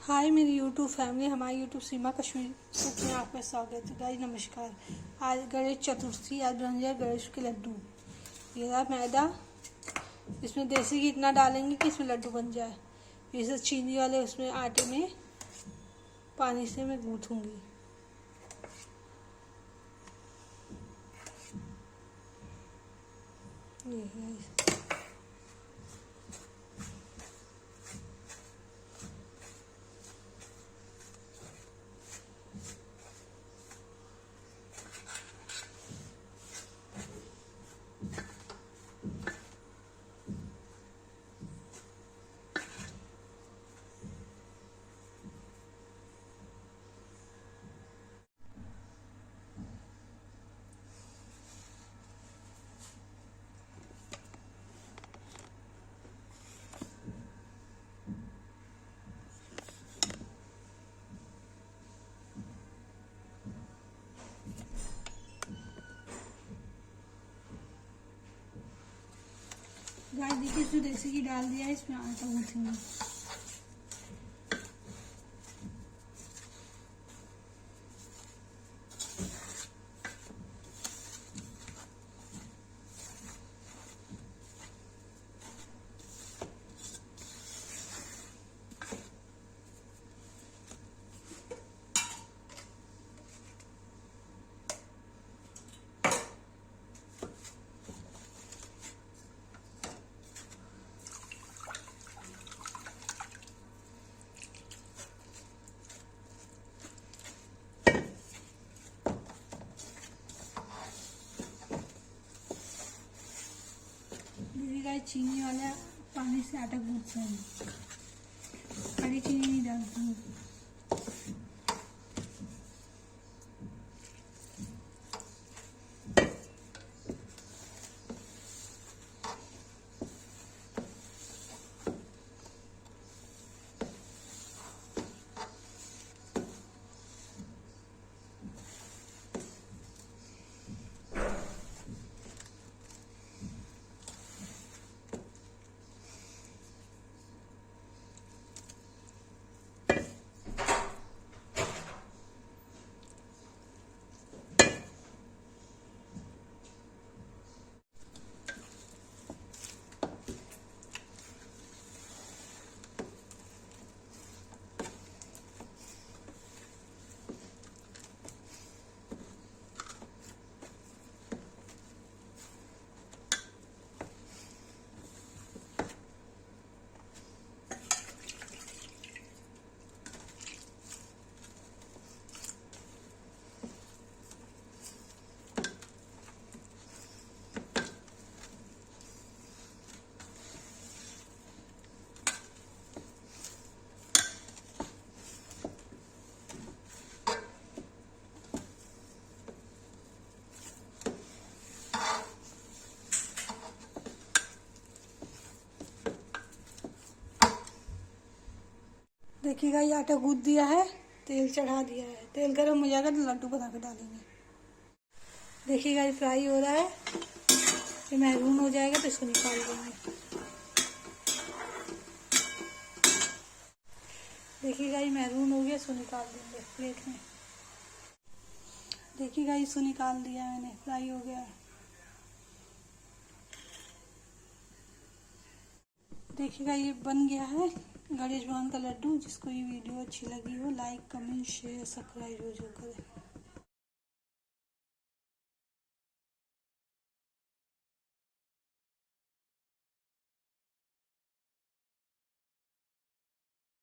हाय मेरी YouTube family, हमारी YouTube सीमा Kashmir cook में आपका स्वागत है। गाइस नमस्कार। आज गणेश चतुर्थी, आज बन जाए गणेश के लड्डू। ये रहा मैदा, इसमें देसी घी इतना डालेंगे कि इसमें लड्डू बन जाए। इसे चीनी वाले उसमें आटे में पानी से मैं गूँथूँगी। ये गाइस देखिए, इसमें देसी घी डाल दिया है, इसमें आटा गूँथूँगी। चीनी वाला पानी से आटा गूँथता है, खड़ी चीनी नहीं डालती हूँ। देखिएगा, ये आटा गूँथ दिया है, तेल चढ़ा दिया है। तेल गर्म हो जाएगा तो लड्डू बना के डालेंगे। देखिएगा, ये फ्राई हो रहा है, ये महरून हो जाएगा तो इसको निकाल देंगे। देखिएगा, ये महरून हो गया, इसको निकाल देंगे प्लेट में। देखिएगा, इसको निकाल दिया मैंने, फ्राई हो गया है। देखिएगा, ये बन गया है गणेश भगवान का लड्डू। जिसको ये वीडियो अच्छी लगी हो, लाइक कमेंट शेयर सब्सक्राइब जो करें।